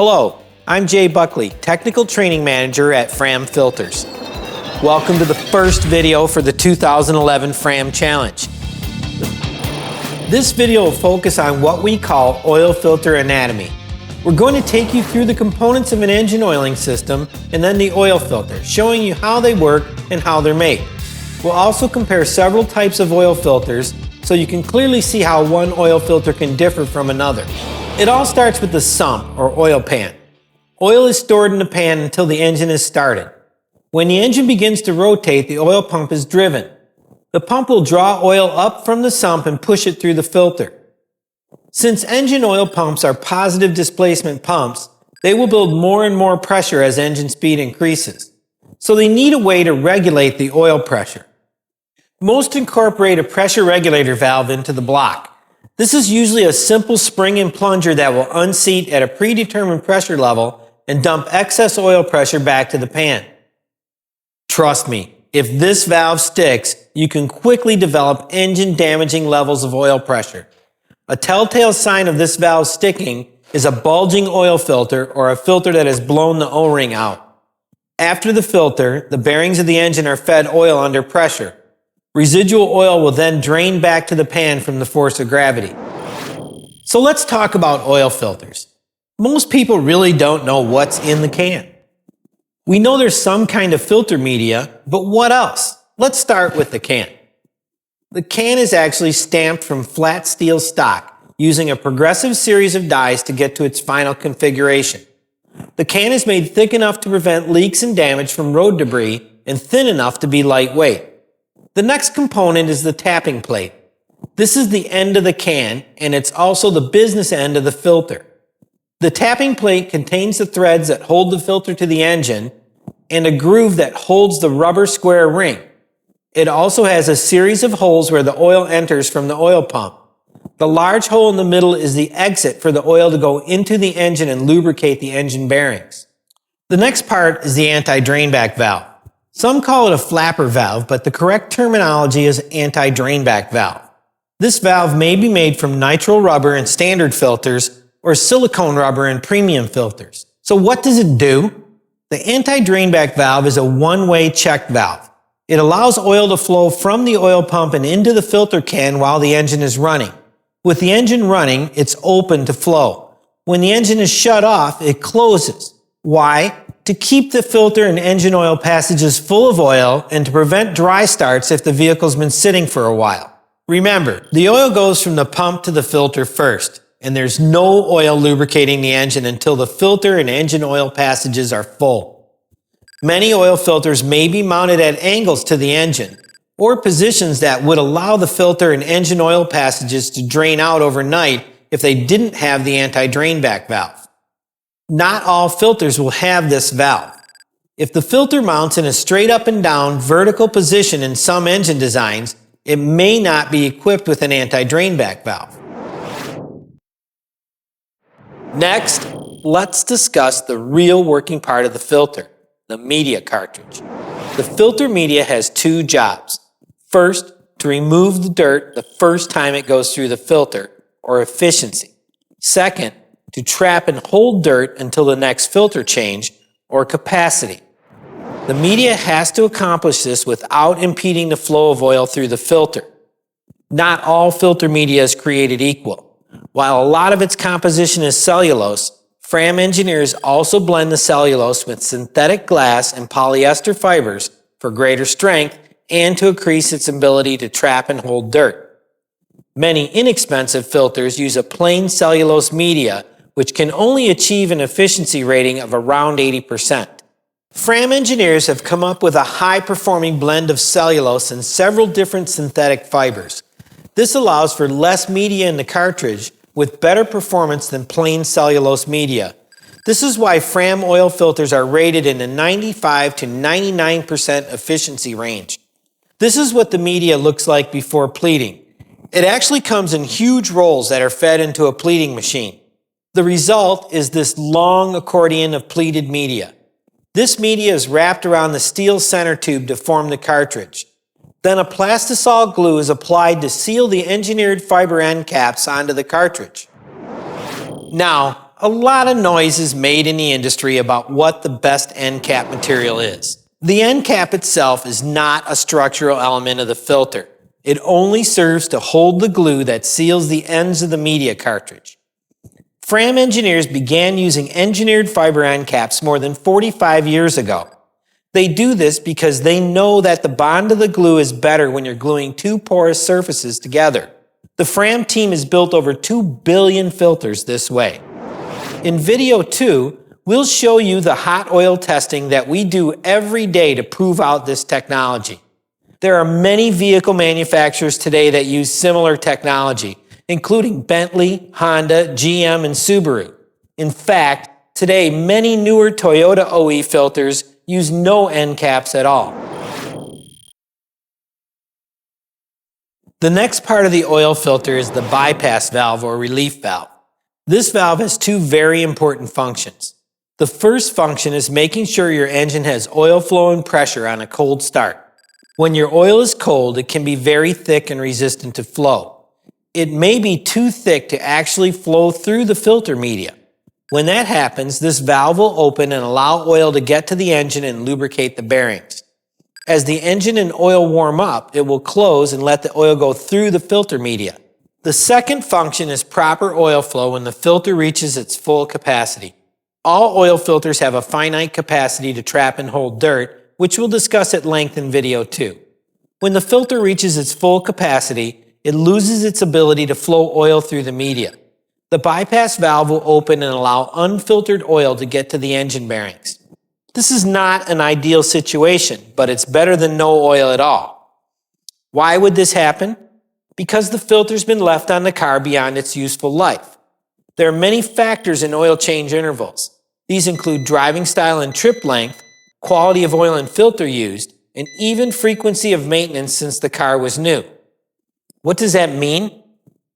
Hello, I'm Jay Buckley, Technical Training Manager at Fram Filters. Welcome to the first video for the 2011 Fram Challenge. This video will focus on what we call oil filter anatomy. We're going to take you through the components of an engine oiling system and then the oil filter, showing you how they work and how they're made. We'll also compare several types of oil filters so you can clearly see how one oil filter can differ from another. It all starts with the sump or oil pan. Oil is stored in the pan until the engine is started. When the engine begins to rotate, the oil pump is driven. The pump will draw oil up from the sump and push it through the filter. Since engine oil pumps are positive displacement pumps, they will build more and more pressure as engine speed increases. So they need a way to regulate the oil pressure. Most incorporate a pressure regulator valve into the block. This is usually a simple spring and plunger that will unseat at a predetermined pressure level and dump excess oil pressure back to the pan. Trust me, if this valve sticks, you can quickly develop engine-damaging levels of oil pressure. A telltale sign of this valve sticking is a bulging oil filter or a filter that has blown the O-ring out. After the filter, the bearings of the engine are fed oil under pressure. Residual oil will then drain back to the pan from the force of gravity. So let's talk about oil filters. Most people really don't know what's in the can. We know there's some kind of filter media, but what else? Let's start with the can. The can is actually stamped from flat steel stock, using a progressive series of dies to get to its final configuration. The can is made thick enough to prevent leaks and damage from road debris and thin enough to be lightweight. The next component is the tapping plate. This is the end of the can, and it's also the business end of the filter. The tapping plate contains the threads that hold the filter to the engine and a groove that holds the rubber square ring. It also has a series of holes where the oil enters from the oil pump. The large hole in the middle is the exit for the oil to go into the engine and lubricate the engine bearings. The next part is the anti-drainback valve. Some call it a flapper valve, but the correct terminology is anti-drainback valve. This valve may be made from nitrile rubber in standard filters or silicone rubber in premium filters. So what does it do? The anti-drainback valve is a one-way check valve. It allows oil to flow from the oil pump and into the filter can while the engine is running. With the engine running, it's open to flow. When the engine is shut off, it closes. Why? To keep the filter and engine oil passages full of oil and to prevent dry starts if the vehicle's been sitting for a while. Remember, the oil goes from the pump to the filter first, and there's no oil lubricating the engine until the filter and engine oil passages are full. Many oil filters may be mounted at angles to the engine, or positions that would allow the filter and engine oil passages to drain out overnight if they didn't have the anti-drainback valve. Not all filters will have this valve. If the filter mounts in a straight up and down vertical position in some engine designs, it may not be equipped with an anti-drainback valve. Next, let's discuss the real working part of the filter, the media cartridge. The filter media has two jobs. First, to remove the dirt the first time it goes through the filter, or efficiency. Second, to trap and hold dirt until the next filter change, or capacity. The media has to accomplish this without impeding the flow of oil through the filter. Not all filter media is created equal. While a lot of its composition is cellulose, Fram engineers also blend the cellulose with synthetic glass and polyester fibers for greater strength and to increase its ability to trap and hold dirt. Many inexpensive filters use a plain cellulose media, which can only achieve an efficiency rating of around 80%. Fram engineers have come up with a high-performing blend of cellulose and several different synthetic fibers. This allows for less media in the cartridge with better performance than plain cellulose media. This is why Fram oil filters are rated in the 95 to 99% efficiency range. This is what the media looks like before pleating. It actually comes in huge rolls that are fed into a pleating machine. The result is this long accordion of pleated media. This media is wrapped around the steel center tube to form the cartridge. Then a plastisol glue is applied to seal the engineered fiber end caps onto the cartridge. Now, A lot of noise is made in the industry about what the best end cap material is. The end cap itself is not a structural element of the filter. It only serves to hold the glue that seals the ends of the media cartridge. Fram engineers began using engineered fiber end caps more than 45 years ago. They do this because they know that the bond of the glue is better when you're gluing two porous surfaces together. The Fram team has built over 2 billion filters this way. In video 2, we'll show you the hot oil testing that we do every day to prove out this technology. There are many vehicle manufacturers today that use similar technology, including Bentley, Honda, GM, and Subaru. In fact, today many newer Toyota OE filters use no end caps at all. The next part of the oil filter is the bypass valve or relief valve. This valve has two very important functions. The first function is making sure your engine has oil flow and pressure on a cold start. When your oil is cold, it can be very thick and resistant to flow. It may be too thick to actually flow through the filter media. When that happens, this valve will open and allow oil to get to the engine and lubricate the bearings. As the engine and oil warm up, it will close and let the oil go through the filter media. The second function is proper oil flow when the filter reaches its full capacity. All oil filters have a finite capacity to trap and hold dirt, which we'll discuss at length in video 2. When the filter reaches its full capacity, it loses its ability to flow oil through the media. The bypass valve will open and allow unfiltered oil to get to the engine bearings. This is not an ideal situation, but it's better than no oil at all. Why would this happen? Because the filter's been left on the car beyond its useful life. There are many factors in oil change intervals. These include driving style and trip length, quality of oil and filter used, and even frequency of maintenance since the car was new. What does that mean?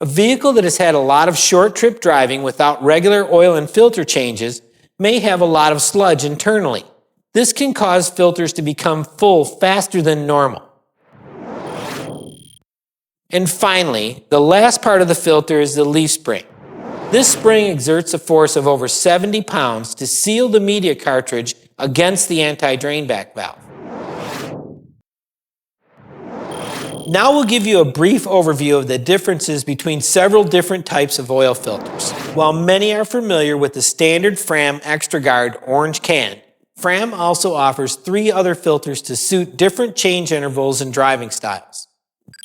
A vehicle that has had a lot of short trip driving without regular oil and filter changes may have a lot of sludge internally. This can cause filters to become full faster than normal. And finally, the last part of the filter is the leaf spring. This spring exerts a force of over 70 pounds to seal the media cartridge against the anti-drain back valve. Now we'll give you a brief overview of the differences between several different types of oil filters. While many are familiar with the standard Fram ExtraGuard orange can, Fram also offers 3 other filters to suit different change intervals and driving styles.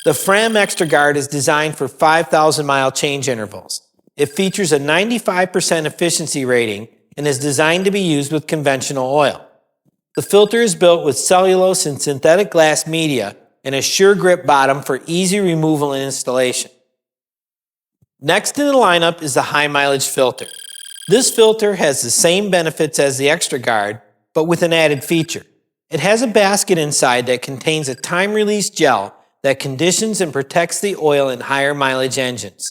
The Fram ExtraGuard is designed for 5,000-mile change intervals. It features a 95% efficiency rating and is designed to be used with conventional oil. The filter is built with cellulose and synthetic glass media and a sure grip bottom for easy removal and installation. Next in the lineup is the high mileage filter. This filter has the same benefits as the ExtraGuard, but with an added feature. It has a basket inside that contains a time-release gel that conditions and protects the oil in higher mileage engines.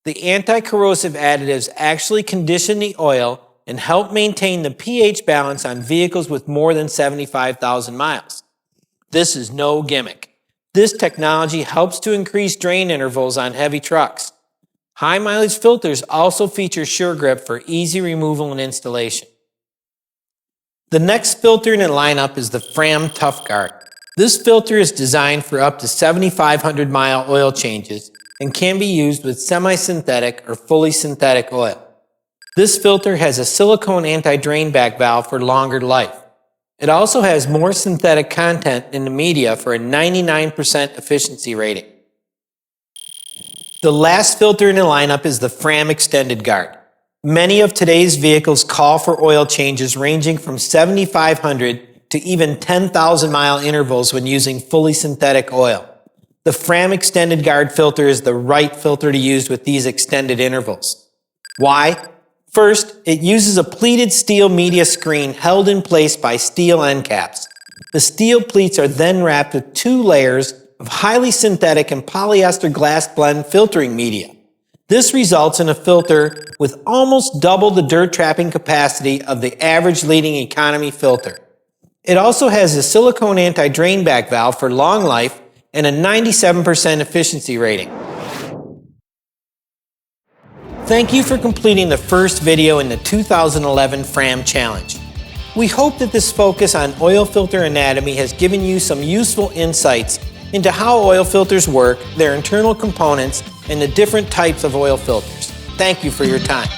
The anti-corrosive additives actually condition the oil and help maintain the pH balance on vehicles with more than 75,000 miles. This is no gimmick. This technology helps to increase drain intervals on heavy trucks. High mileage filters also feature sure grip for easy removal and installation. The next filter in the lineup is the Fram Tough Guard. This filter is designed for up to 7,500 mile oil changes and can be used with semi-synthetic or fully synthetic oil. This filter has a silicone anti-drain back valve for longer life. It also has more synthetic content in the media for a 99% efficiency rating. The last filter in the lineup is the Fram Extended Guard. Many of today's vehicles call for oil changes ranging from 7,500 to even 10,000 mile intervals when using fully synthetic oil. The Fram Extended Guard filter is the right filter to use with these extended intervals. Why? First, it uses a pleated steel media screen held in place by steel end caps. The steel pleats are then wrapped with 2 layers of highly synthetic and polyester glass blend filtering media. This results in a filter with almost double the dirt trapping capacity of the average leading economy filter. It also has a silicone anti-drain back valve for long life and a 97% efficiency rating. Thank you for completing the first video in the 2011 Fram Challenge. We hope that this focus on oil filter anatomy has given you some useful insights into how oil filters work, their internal components, and the different types of oil filters. Thank you for your time.